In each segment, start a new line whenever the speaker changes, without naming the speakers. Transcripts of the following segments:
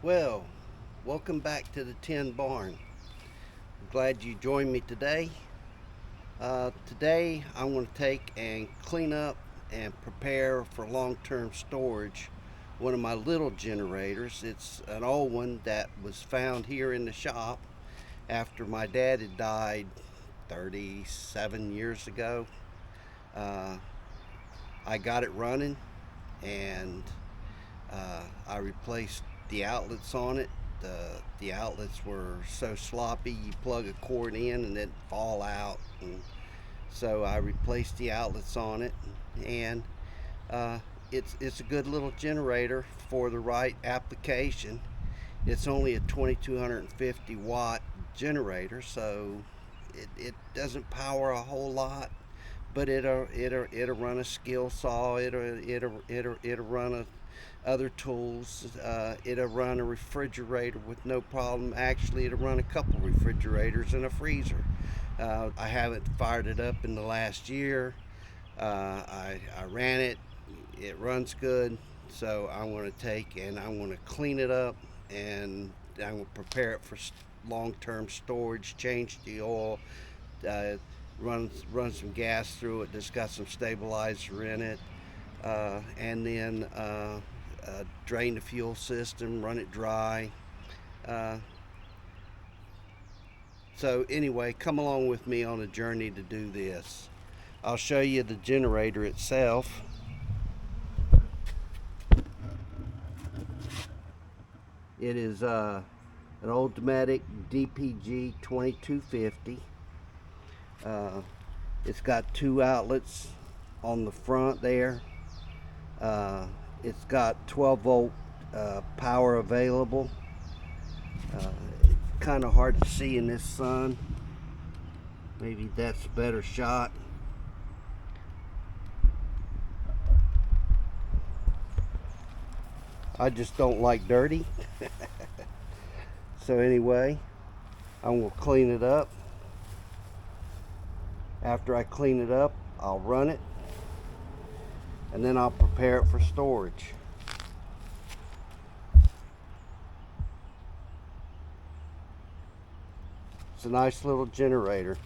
Well, welcome back to the Tin Barn. Glad you joined me today. Today I'm going to take and clean up and prepare for long-term storage one of my little generators. It's an old one that was found here in the shop after my dad had died 37 years ago. Uh, I got it running and I replaced the outlets on it. The outlets were so sloppy, you plug a cord in and it'd fall out. And so I replaced the outlets on it, and uh, it's a good little generator for the right application. It's only a 2250 watt generator, so it doesn't power a whole lot, but it'll run a skill saw. It'll run other tools. It'll run a refrigerator with no problem. Actually, it'll run a couple refrigerators and a freezer. I haven't fired it up in the last year. I ran it. It runs good. So I'm going to take and I'm going to clean it up, and I'm going to prepare it for long-term storage. Change the oil. Uh, run some gas through it. That's got some stabilizer in it, and then drain the fuel system, run it dry. Uh, so anyway, come along with me on a journey to do this. I'll show you the generator itself. It is an old Dometic DPG2250. It's got two outlets on the front there. It's got 12 volt power available. Kind of hard to see in this sun. Maybe that's a better shot. I just don't like dirty. So anyway, I'm going to clean it up. After I clean it up, I'll run it, and then I'll prepare it for storage. It's a nice little generator.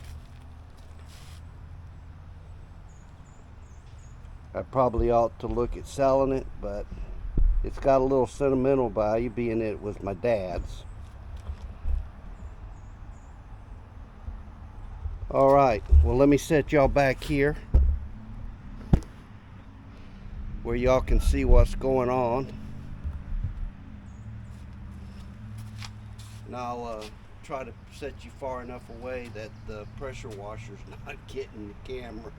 I probably ought to look at selling it, but it's got a little sentimental value, being it was my dad's. Alright, well, let me set y'all back here where y'all can see what's going on. And I'll try to set you far enough away that the pressure washer's not getting the camera.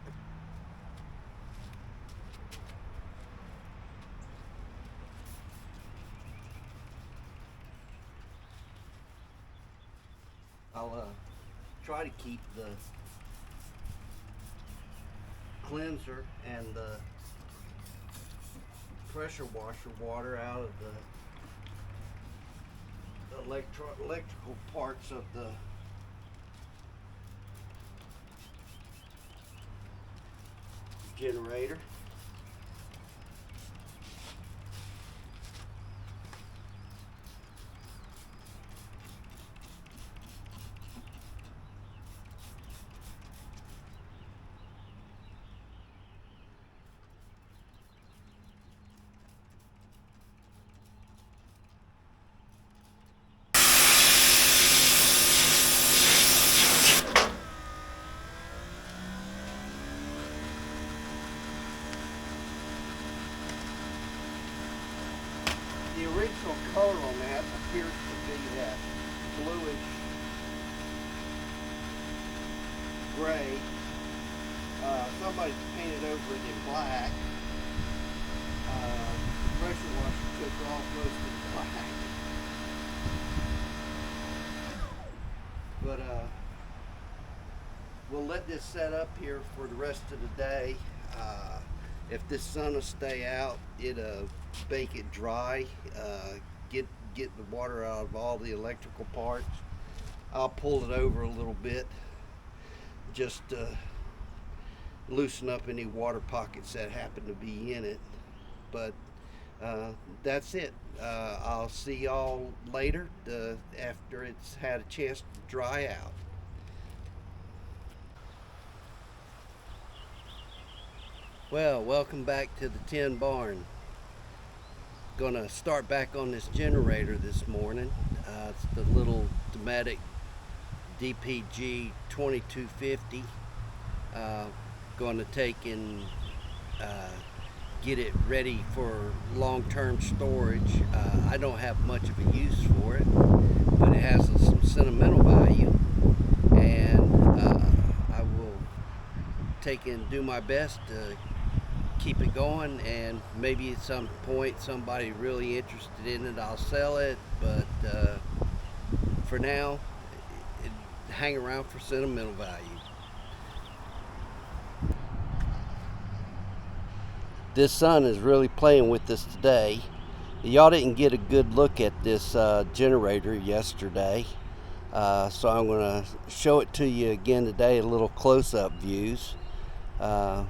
I'll try to keep the cleanser and the pressure washer water out of the electrical parts of the generator. The original color on that appears to be that bluish gray. Somebody's painted over it in black. The pressure washer took off most of the black. But we'll let this set up here for the rest of the day. If this sun will stay out, it'll bake it dry, get the water out of all the electrical parts. I'll pull it over a little bit, just to loosen up any water pockets that happen to be in it. But That's it. I'll see y'all later after it's had a chance to dry out. Well, welcome back to the Tin Barn. Gonna start back on this generator this morning. It's the little Dometic DPG2250. Gonna take and uh, get it ready for long-term storage. I don't have much of a use for it, but it has some sentimental value, and I will take and do my best to keep it going, and maybe at some point somebody really interested in it, I'll sell it, but for now hang around for sentimental value. This sun is really playing with us today. Y'all didn't get a good look at this generator yesterday, so I'm going to show it to you again today, a little close-up views. I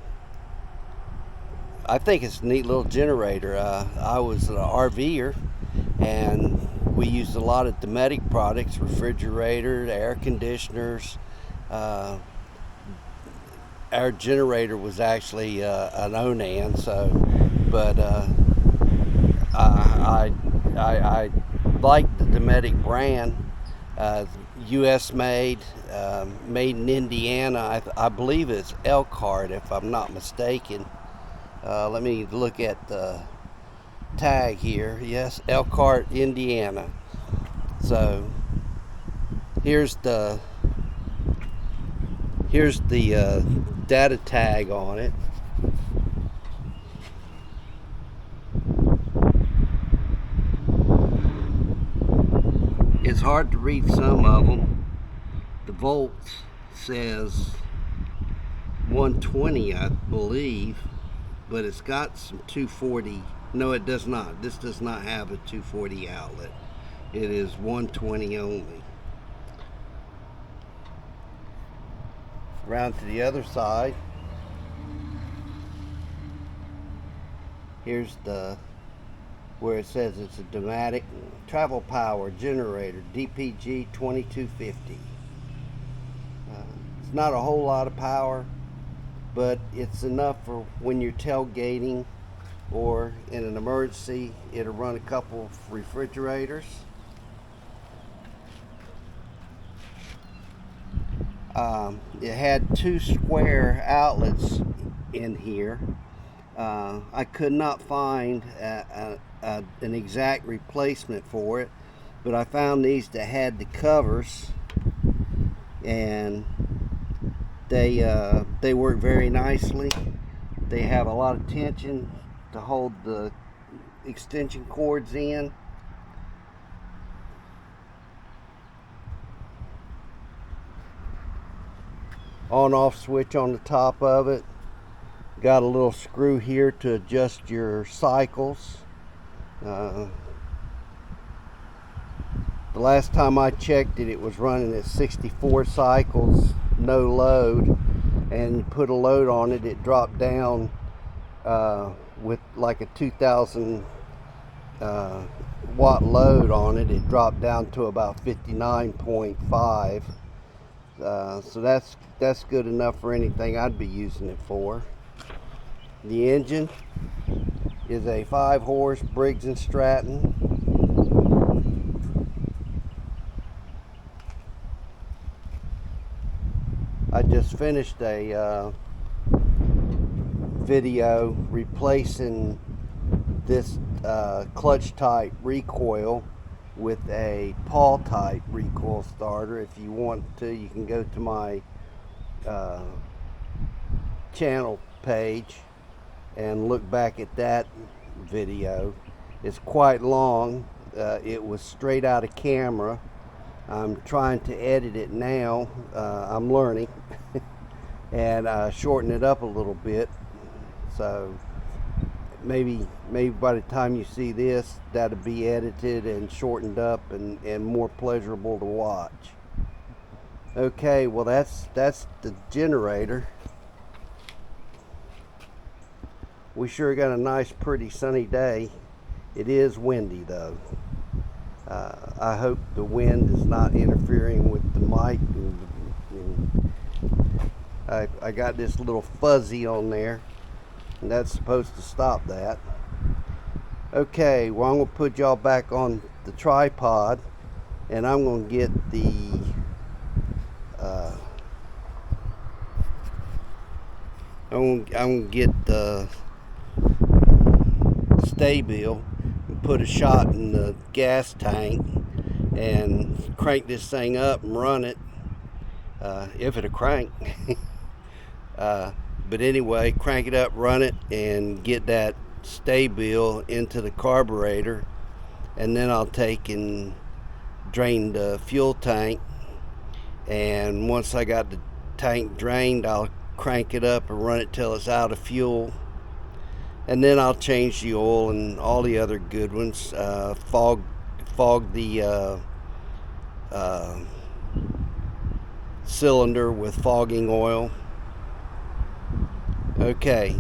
think it's a neat little generator. I was an RVer, and we used a lot of Dometic products, refrigerators, air conditioners. Our generator was actually an Onan, so, but I like the Dometic brand. U.S. made, made in Indiana. I believe it's Elkhart, if I'm not mistaken. Let me look at the tag here. Yes, Elkhart, Indiana. So here's the data tag on it. It's hard to read some of them. The volts says 120, I believe, but it's got some 240. No, it does not. This does not have a 240 outlet. It is 120 only. Around to the other side. Here's the where it says it's a Dometic travel power generator, DPG2250. It's not a whole lot of power, but it's enough for when you're tailgating or in an emergency. It'll run a couple of refrigerators. It had two square outlets in here. I could not find an exact replacement for it, but I found these that had the covers, and they work very nicely. They have a lot of tension to hold the extension cords in. On-off switch on the top of it. Got a little screw here to adjust your cycles. The last time I checked it, it was running at 64 cycles, no load, and put a load on it, it dropped down with like a 2,000 watt load on it. It dropped down to about 59.5. So that's good enough for anything I'd be using it for. The engine is a 5-horse Briggs & Stratton. I just finished a video replacing this clutch type recoil with a pawl type recoil starter. If you want to, you can go to my channel page and look back at that video. It's quite long. It was straight out of camera. I'm trying to edit it now. I'm learning and shorten it up a little bit. So maybe by the time you see this, that'll be edited and shortened up and more pleasurable to watch. Okay, well that's the generator. We sure got a nice pretty sunny day. It is windy though. I hope the wind is not interfering with the mic. I got this little fuzzy on there, and that's supposed to stop that. Okay, well, I'm going to put y'all back on the tripod, and I'm going to get I'm going to get the stay-bill and put a shot in the gas tank and crank this thing up and run it, if it'll crank. But anyway, crank it up, run it, and get that stay-bill into the carburetor, and then I'll take and drain the fuel tank, and once I got the tank drained, I'll crank it up and run it till it's out of fuel, and then I'll change the oil and all the other good ones, fog the cylinder with fogging oil. Okay.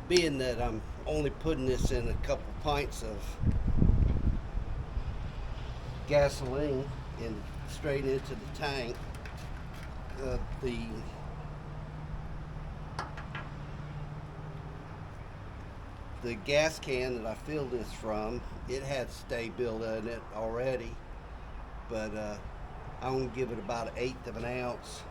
Being that I'm only putting this in a couple pints of gasoline and straight into the tank, the gas can that I filled this from, it had stay-bill in it already, but I'm going to give it about 1/8 of an ounce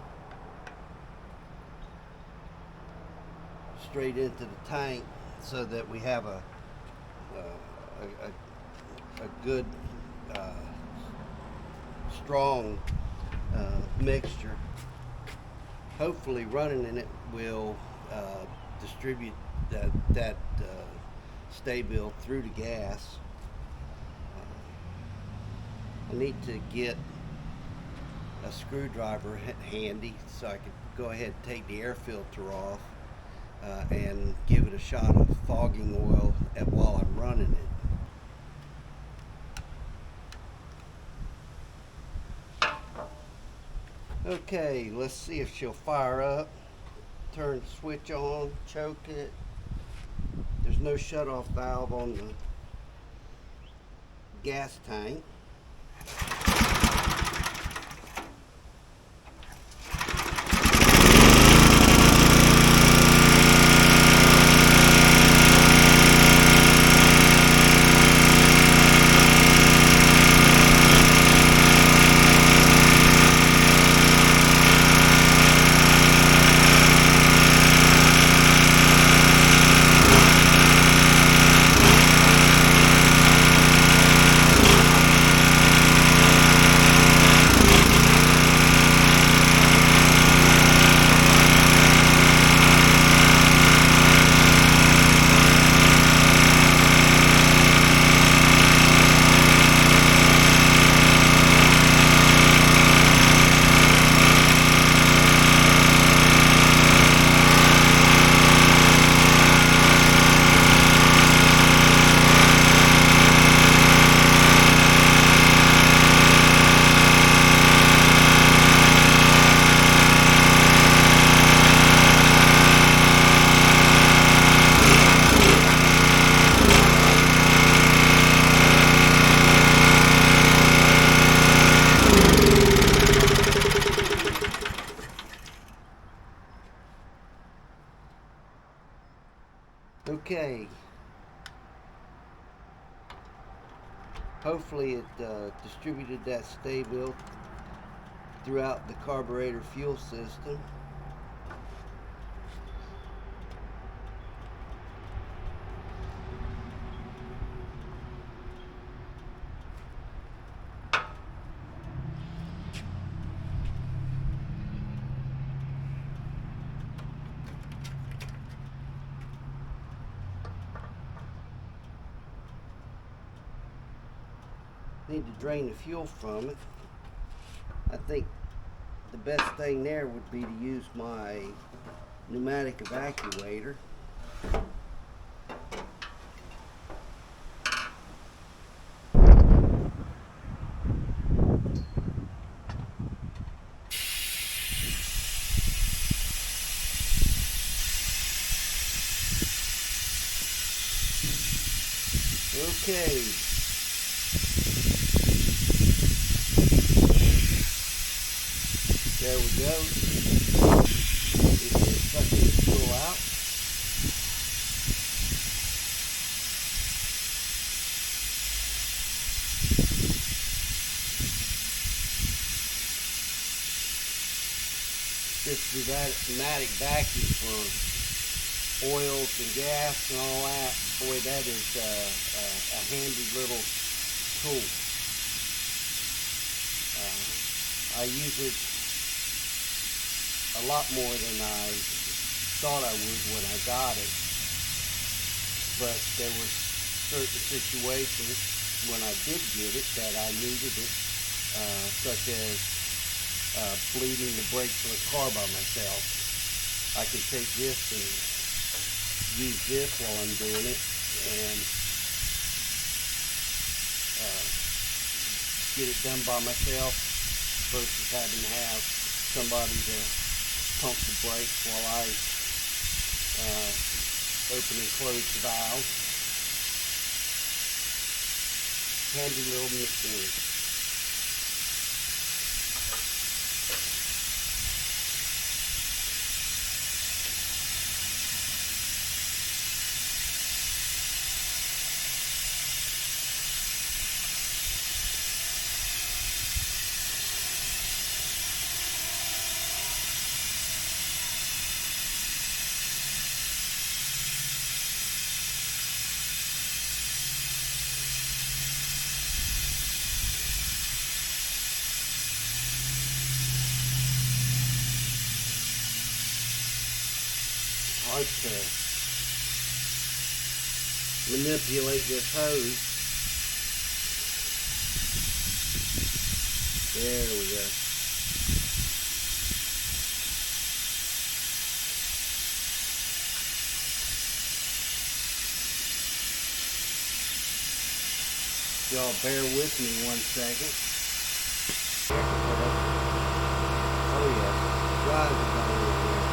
straight into the tank, so that we have a good strong mixture. Hopefully running in it will distribute that stay-bill through the gas. I need to get a screwdriver handy so I can go ahead and take the air filter off and give it a shot of fogging oil while I'm running it. Okay, let's see if she'll fire up. Turn the switch on, choke it. There's no shut-off valve on the gas tank. Okay, hopefully it distributed that stay-bill throughout the carburetor fuel system. Need to drain the fuel from it. I think the best thing there would be to use my pneumatic evacuator. Okay. There we go. It's sucking the fuel out. This Dometic vacuum for oils and gas and all that. Boy, that is a handy little tool. I use it a lot more than I thought I would when I got it, but there were certain situations when I did get it that I needed it, such as bleeding the brakes on a car by myself. I can take this and use this while I'm doing it and get it done by myself versus having to have somebody to pump the brakes while I open and close the valve. Handy little machine. Hard to manipulate this hose. There we go. Y'all bear with me one second. Oh yeah, drive is on here.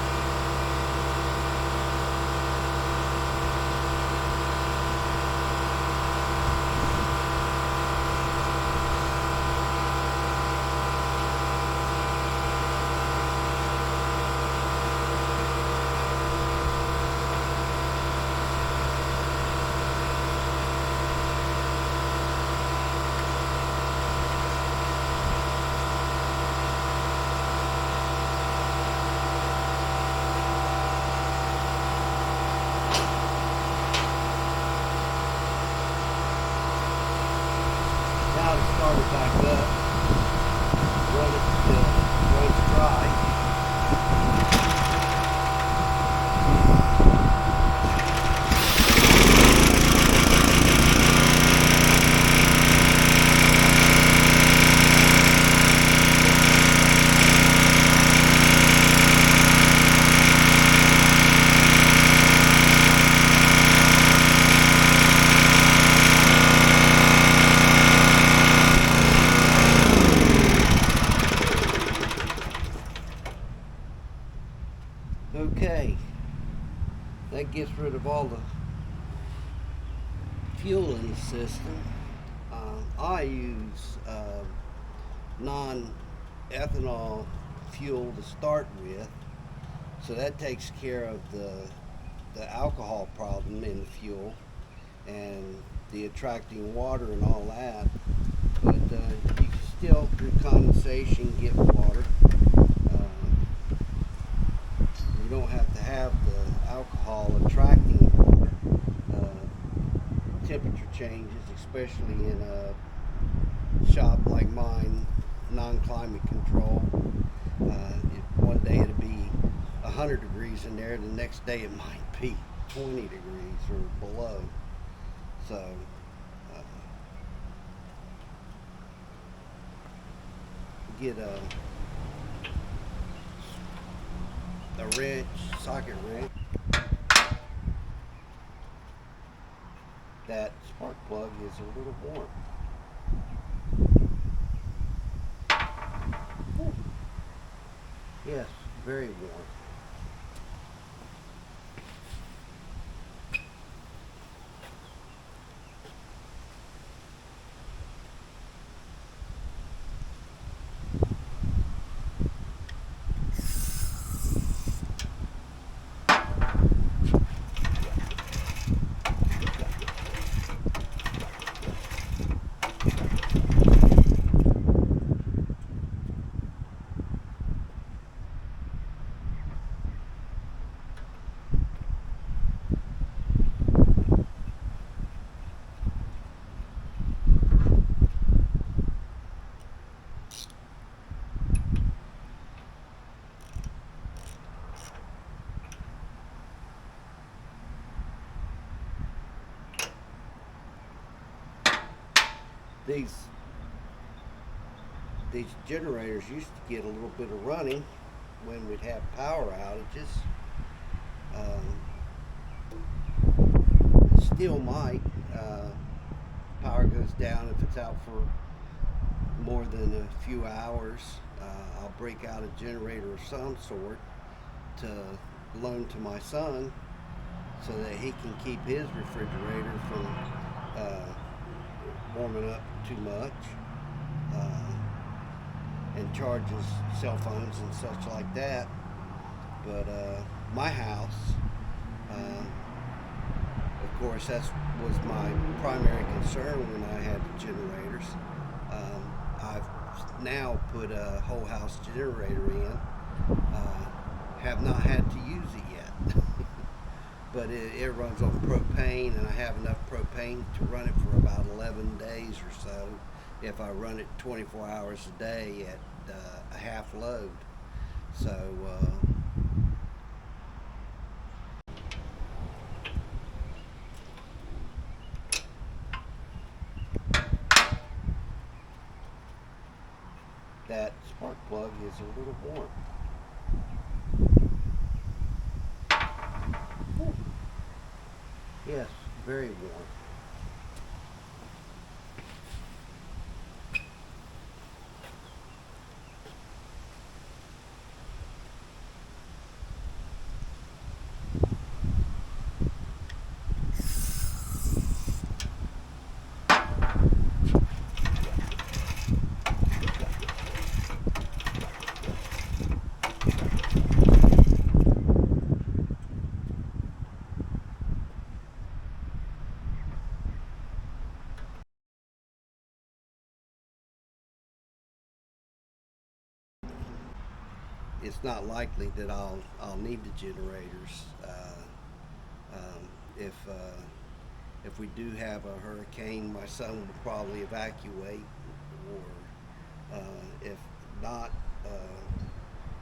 Now to start it back up, run it till it runs dry. Okay, that gets rid of all the fuel in the system. I use non-ethanol fuel to start with, so that takes care of the alcohol problem in the fuel and the attracting water and all that. But you can still, through condensation, get water. You don't have to have the alcohol attracting water. Temperature changes, especially in a shop like mine, non-climate control. One day it'll be 100 degrees in there, the next day it might be 20 degrees or below. So get a wrench, socket wrench. That spark plug is a little warm. Ooh. Yes, very warm. these generators used to get a little bit of running when we'd have power outages. Still might. Power goes down if it's out for more than a few hours. I'll break out a generator of some sort to loan to my son so that he can keep his refrigerator from warming up too much, and charges cell phones and such like that. But my house, of course, that was my primary concern when I had the generators. I've now put a whole house generator in. Have not had to use it yet. But it runs on propane, and I have enough propane to run it for about 11 days or so if I run it 24 hours a day at a half load. So that spark plug is a little warm. Yes, very warm. It's not likely that I'll need the generators. If we do have a hurricane, my son will probably evacuate, or if not,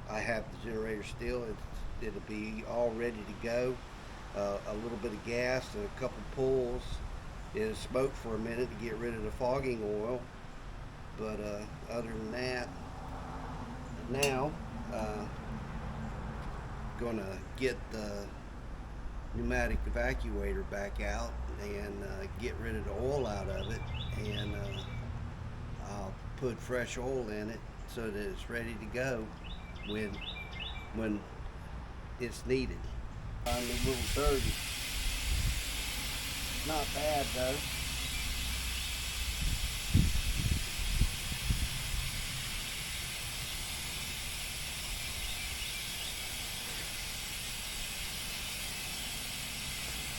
I have the generator still. It'll be all ready to go. A little bit of gas and a couple pulls. It'll smoke for a minute to get rid of the fogging oil, but other than that, now gonna get the pneumatic evacuator back out and get rid of the oil out of it, and I'll put fresh oil in it so that it's ready to go when it's needed. I'm a little dirty. Not bad though.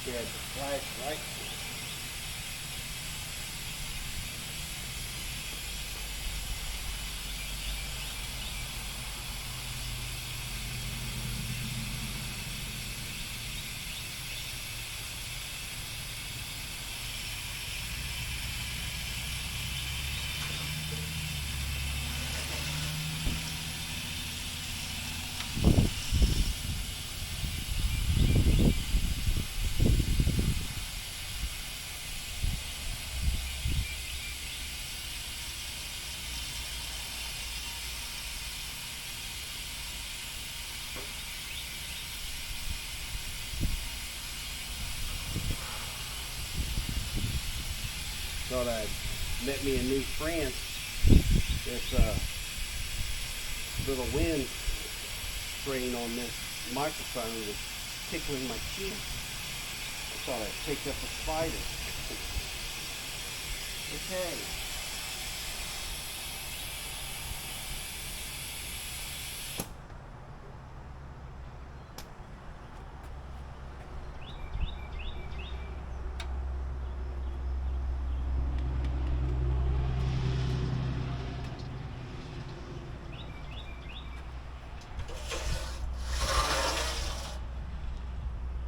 Yeah, the flashlight. Thought I'd met me a new friend. This little wind screen on this microphone was tickling my cheek. I thought I'd pick up a spider. Okay.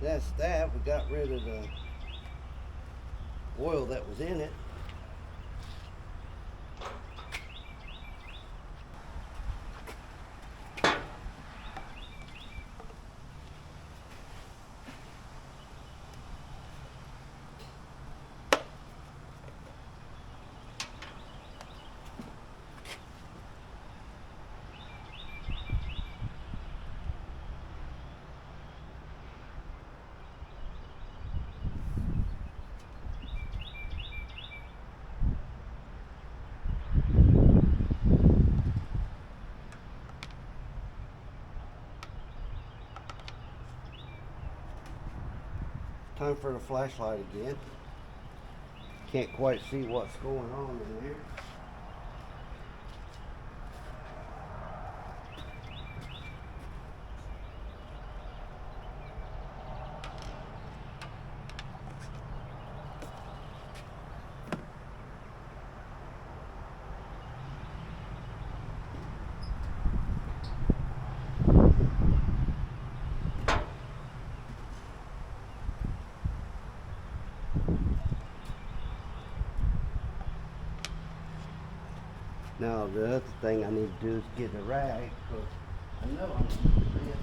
That's that. We got rid of the oil that was in it. Time for the flashlight again. Can't quite see what's going on in there. Now the other thing I need to do is get a rag, because I know I'm going to do this.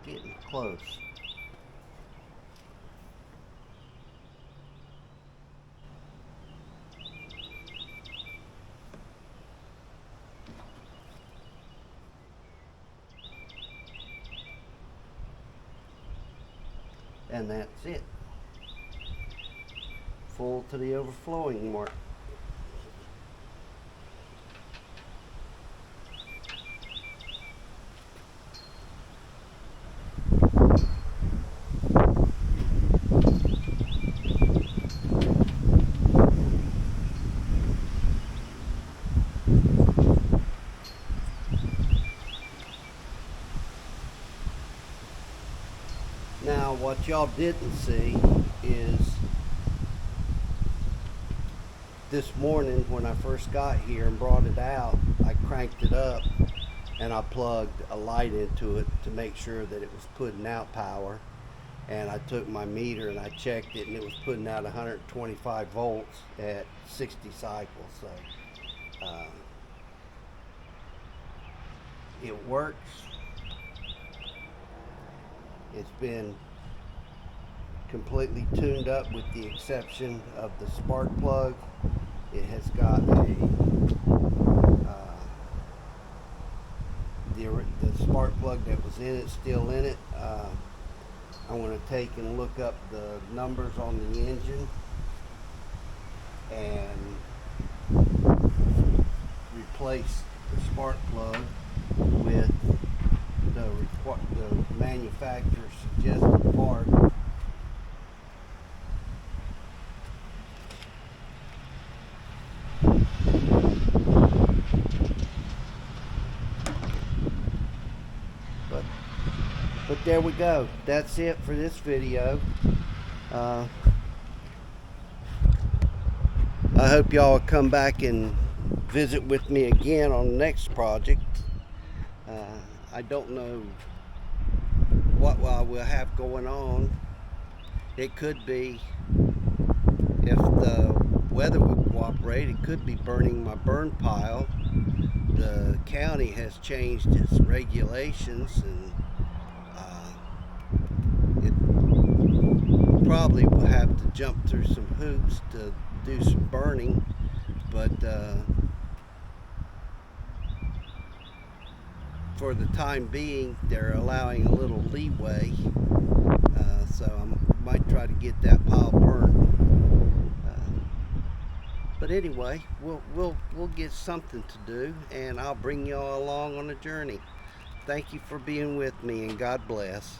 Getting close. And that's it. Full to the overflowing mark. Now what y'all didn't see is this morning when I first got here and brought it out, I cranked it up and I plugged a light into it to make sure that it was putting out power. And I took my meter and I checked it, and it was putting out 125 volts at 60 cycles. So it works. It's been completely tuned up with the exception of the spark plug. It has got a the spark plug that was in it still in it. I want to take and look up the numbers on the engine and replace the spark plug with the manufacturer's suggested part. But there we go. That's it for this video. I hope y'all will come back and visit with me again on the next project. I don't know what we'll have going on. It could be, if the weather would cooperate, it could be burning my burn pile. The county has changed its regulations, and it probably will have to jump through some hoops to do some burning, but for the time being they're allowing a little leeway, so I might try to get that pile burned. But anyway, we'll get something to do, and I'll bring y'all along on a journey. Thank you for being with me, and God bless.